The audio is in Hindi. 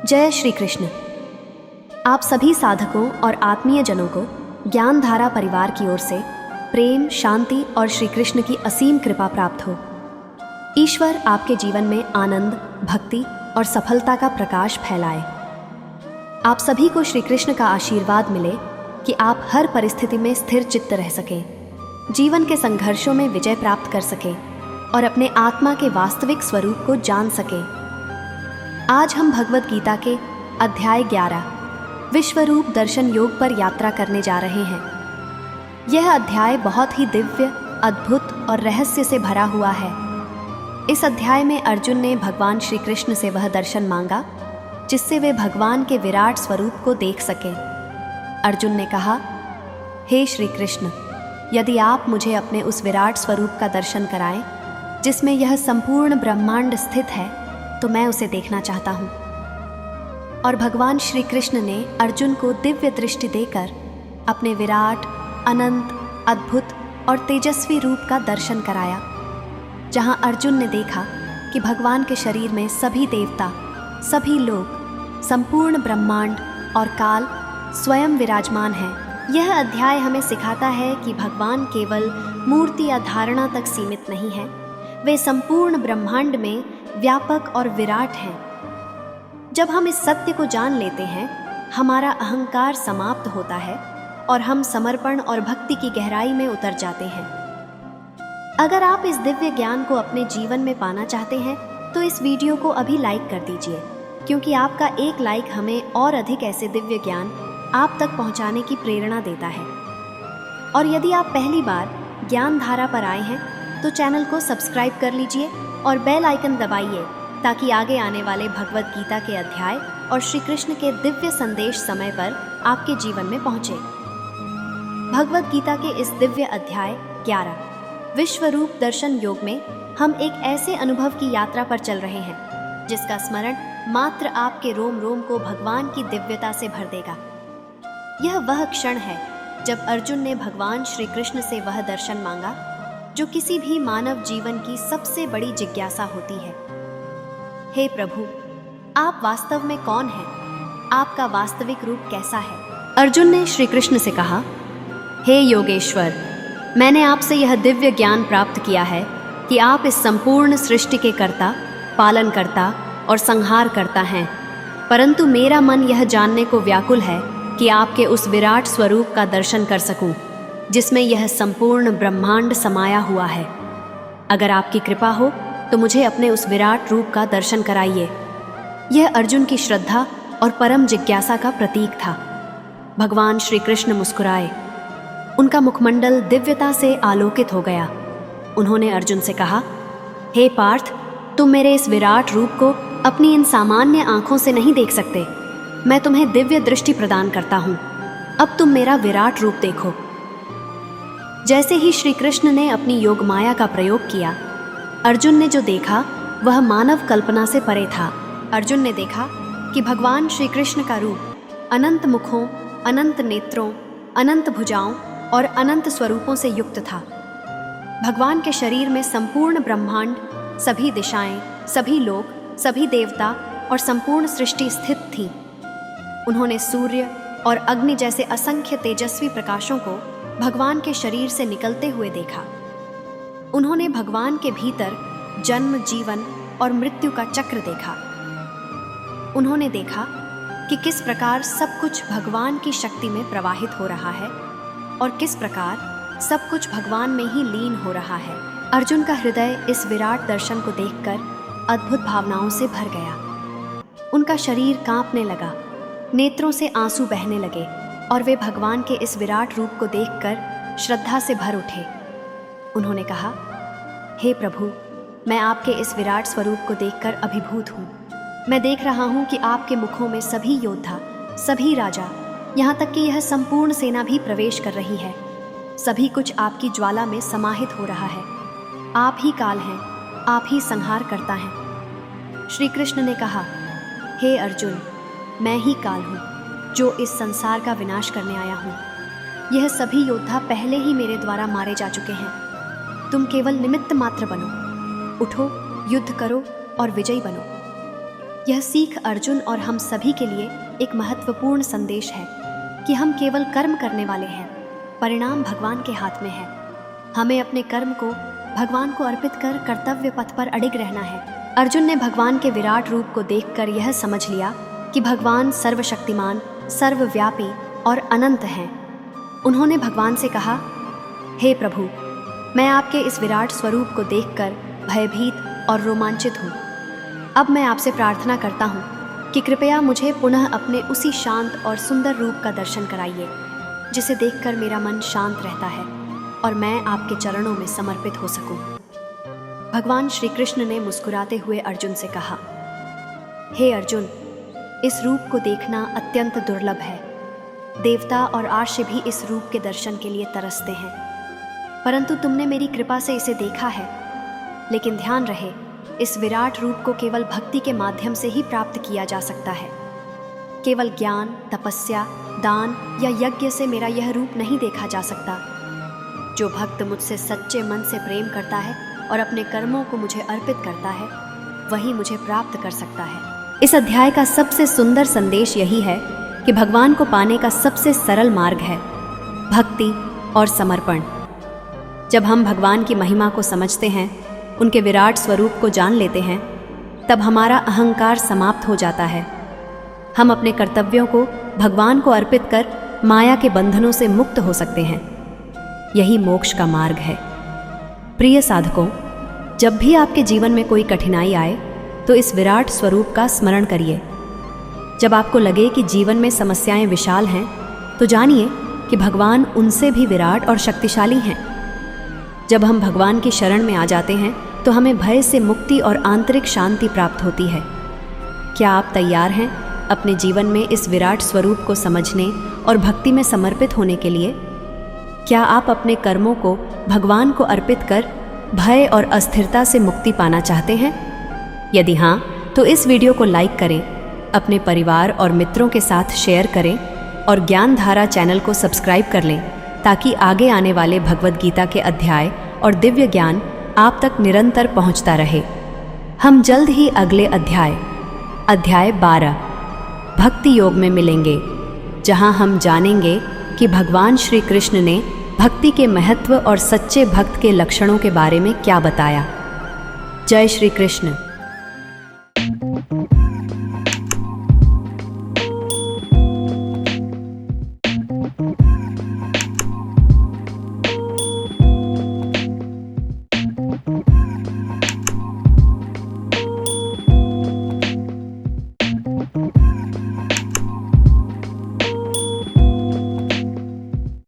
जय श्री कृष्ण। आप सभी साधकों और आत्मीय जनों को ज्ञान धारा परिवार की ओर से प्रेम, शांति और श्री कृष्ण की असीम कृपा प्राप्त हो। ईश्वर आपके जीवन में आनंद, भक्ति और सफलता का प्रकाश फैलाए। आप सभी को श्री कृष्ण का आशीर्वाद मिले कि आप हर परिस्थिति में स्थिर चित्त रह सकें, जीवन के संघर्षों में विजय प्राप्त कर सकें और अपने आत्मा के वास्तविक स्वरूप को जान सकें। आज हम भगवद गीता के अध्याय 11 विश्वरूप दर्शन योग पर यात्रा करने जा रहे हैं। यह अध्याय बहुत ही दिव्य, अद्भुत और रहस्य से भरा हुआ है। इस अध्याय में अर्जुन ने भगवान श्री कृष्ण से वह दर्शन मांगा जिससे वे भगवान के विराट स्वरूप को देख सकें। अर्जुन ने कहा, हे श्री कृष्ण, यदि आप मुझे अपने उस विराट स्वरूप का दर्शन कराएं जिसमें यह संपूर्ण ब्रह्मांड स्थित है तो मैं उसे देखना चाहता हूँ। और भगवान श्री कृष्ण ने अर्जुन को दिव्य दृष्टि देकर अपने विराट, अनंत, अद्भुत और तेजस्वी रूप का दर्शन कराया, जहाँ अर्जुन ने देखा कि भगवान के शरीर में सभी देवता, सभी लोग, संपूर्ण ब्रह्मांड और काल स्वयं विराजमान हैं। यह अध्याय हमें सिखाता है कि भगवान केवल मूर्ति या धारणा तक सीमित नहीं है, वे संपूर्ण ब्रह्मांड में व्यापक और विराट हैं। जब हम इस सत्य को जान लेते हैं, हमारा अहंकार समाप्त होता है और हम समर्पण और भक्ति की गहराई में उतर जाते हैं। अगर आप इस दिव्य ज्ञान को अपने जीवन में पाना चाहते हैं तो इस वीडियो को अभी लाइक कर दीजिए, क्योंकि आपका एक लाइक हमें और अधिक ऐसे दिव्य ज्ञान आप तक पहुंचाने की प्रेरणा देता है। और यदि आप पहली बार ज्ञान धारा पर आए हैं तो चैनल को सब्सक्राइब कर लीजिए और बेल आइकन दबाइए ताकि आगे आने वाले भगवद गीता के अध्याय और श्री कृष्ण के दिव्य संदेश समय पर आपके जीवन में पहुंचे। भगवद गीता के इस दिव्य अध्याय 11 विश्वरूप दर्शन योग में हम एक ऐसे अनुभव की यात्रा पर चल रहे हैं जिसका स्मरण मात्र आपके रोम रोम को भगवान की दिव्यता से भर देगा। यह वह क्षण है जब अर्जुन ने भगवान श्री कृष्ण से वह दर्शन मांगा जो किसी भी मानव जीवन की सबसे बड़ी जिज्ञासा होती है। हे प्रभु, आप वास्तव में कौन हैं? आपका वास्तविक रूप कैसा है? अर्जुन ने श्री कृष्ण से कहा, हे योगेश्वर, मैंने आपसे यह दिव्य ज्ञान प्राप्त किया है कि आप इस संपूर्ण सृष्टि के कर्ता, पालनकर्ता और संहार करता हैं, परंतु मेरा मन यह जानने को व्याकुल है कि आपके उस विराट स्वरूप का दर्शन कर सकूं जिसमें यह संपूर्ण ब्रह्मांड समाया हुआ है। अगर आपकी कृपा हो तो मुझे अपने उस विराट रूप का दर्शन कराइए। यह अर्जुन की श्रद्धा और परम जिज्ञासा का प्रतीक था। भगवान श्री कृष्ण मुस्कुराए। उनका मुखमंडल दिव्यता से आलोकित हो गया। उन्होंने अर्जुन से कहा, हे पार्थ, तुम मेरे इस विराट रूप को अपनी इन सामान्य आंखों से नहीं देख सकते। मैं तुम्हें दिव्य दृष्टि प्रदान करता हूँ। अब तुम मेरा विराट रूप देखो। जैसे ही श्री कृष्ण ने अपनी योग माया का प्रयोग किया, अर्जुन ने जो देखा वह मानव कल्पना से परे था। अर्जुन ने देखा कि भगवान श्री कृष्ण का रूप अनंत मुखों, अनंत नेत्रों, अनंत भुजाओं और अनंत स्वरूपों से युक्त था। भगवान के शरीर में संपूर्ण ब्रह्मांड, सभी दिशाएं, सभी लोक, सभी देवता और संपूर्ण सृष्टि स्थित थी। उन्होंने सूर्य और अग्नि जैसे असंख्य तेजस्वी प्रकाशों को भगवान के शरीर से निकलते हुए देखा। उन्होंने भगवान के भीतर जन्म, जीवन और मृत्यु का चक्र देखा। उन्होंने देखा कि किस प्रकार सब कुछ भगवान की शक्ति में प्रवाहित हो रहा है और किस प्रकार सब कुछ भगवान में ही लीन हो रहा है। अर्जुन का हृदय इस विराट दर्शन को देखकर अद्भुत भावनाओं से भर गया। उनका शरीर कांपने लगा, नेत्रों से आंसू बहने लगे और वे भगवान के इस विराट रूप को देखकर श्रद्धा से भर उठे। उन्होंने कहा, हे प्रभु, मैं आपके इस विराट स्वरूप को देखकर अभिभूत हूँ। मैं देख रहा हूँ कि आपके मुखों में सभी योद्धा, सभी राजा, यहाँ तक कि यह संपूर्ण सेना भी प्रवेश कर रही है। सभी कुछ आपकी ज्वाला में समाहित हो रहा है। आप ही काल हैं, आप ही संहार करता हैं। श्री कृष्ण ने कहा, हे अर्जुन, मैं ही काल हूँ जो इस संसार का विनाश करने आया हूँ। यह सभी योद्धा पहले ही मेरे द्वारा मारे जा चुके हैं। तुम केवल निमित्त मात्र बनो। उठो, युद्ध करो और विजयी बनो। यह सीख अर्जुन और हम सभी के लिए एक महत्वपूर्ण संदेश है कि हम केवल कर्म करने वाले हैं, परिणाम भगवान के हाथ में है। हमें अपने कर्म को भगवान को अर्पित कर कर्तव्य पथ पर अडिग रहना है। अर्जुन ने भगवान के विराट रूप को देखकर यह समझ लिया कि भगवान सर्वशक्तिमान, सर्वव्यापी और अनंत हैं। उन्होंने भगवान से कहा, हे प्रभु, मैं आपके इस विराट स्वरूप को देखकर भयभीत और रोमांचित हूँ। अब मैं आपसे प्रार्थना करता हूँ कि कृपया मुझे पुनः अपने उसी शांत और सुंदर रूप का दर्शन कराइए, जिसे देखकर मेरा मन शांत रहता है और मैं आपके चरणों में समर्पित हो सकूं। भगवान श्री कृष्ण ने मुस्कुराते हुए अर्जुन से कहा, हे अर्जुन, इस रूप को देखना अत्यंत दुर्लभ है। देवता और आर्ष भी इस रूप के दर्शन के लिए तरसते हैं, परंतु तुमने मेरी कृपा से इसे देखा है। लेकिन ध्यान रहे, इस विराट रूप को केवल भक्ति के माध्यम से ही प्राप्त किया जा सकता है। केवल ज्ञान, तपस्या, दान या यज्ञ से मेरा यह रूप नहीं देखा जा सकता। जो भक्त मुझसे सच्चे मन से प्रेम करता है और अपने कर्मों को मुझे अर्पित करता है, वही मुझे प्राप्त कर सकता है। इस अध्याय का सबसे सुंदर संदेश यही है कि भगवान को पाने का सबसे सरल मार्ग है भक्ति और समर्पण। जब हम भगवान की महिमा को समझते हैं, उनके विराट स्वरूप को जान लेते हैं, तब हमारा अहंकार समाप्त हो जाता है। हम अपने कर्तव्यों को भगवान को अर्पित कर माया के बंधनों से मुक्त हो सकते हैं। यही मोक्ष का मार्ग है। प्रिय साधकों, जब भी आपके जीवन में कोई कठिनाई आए तो इस विराट स्वरूप का स्मरण करिए। जब आपको लगे कि जीवन में समस्याएं विशाल हैं, तो जानिए कि भगवान उनसे भी विराट और शक्तिशाली हैं। जब हम भगवान की शरण में आ जाते हैं तो हमें भय से मुक्ति और आंतरिक शांति प्राप्त होती है। क्या आप तैयार हैं अपने जीवन में इस विराट स्वरूप को समझने और भक्ति में समर्पित होने के लिए? क्या आप अपने कर्मों को भगवान को अर्पित कर भय और अस्थिरता से मुक्ति पाना चाहते हैं? यदि हाँ, तो इस वीडियो को लाइक करें, अपने परिवार और मित्रों के साथ शेयर करें और ज्ञान धारा चैनल को सब्सक्राइब कर लें, ताकि आगे आने वाले भगवद गीता के अध्याय और दिव्य ज्ञान आप तक निरंतर पहुंचता रहे। हम जल्द ही अगले अध्याय 12 भक्ति योग में मिलेंगे, जहां हम जानेंगे कि भगवान श्री कृष्ण ने भक्ति के महत्व और सच्चे भक्त के लक्षणों के बारे में क्या बताया। जय श्री कृष्ण।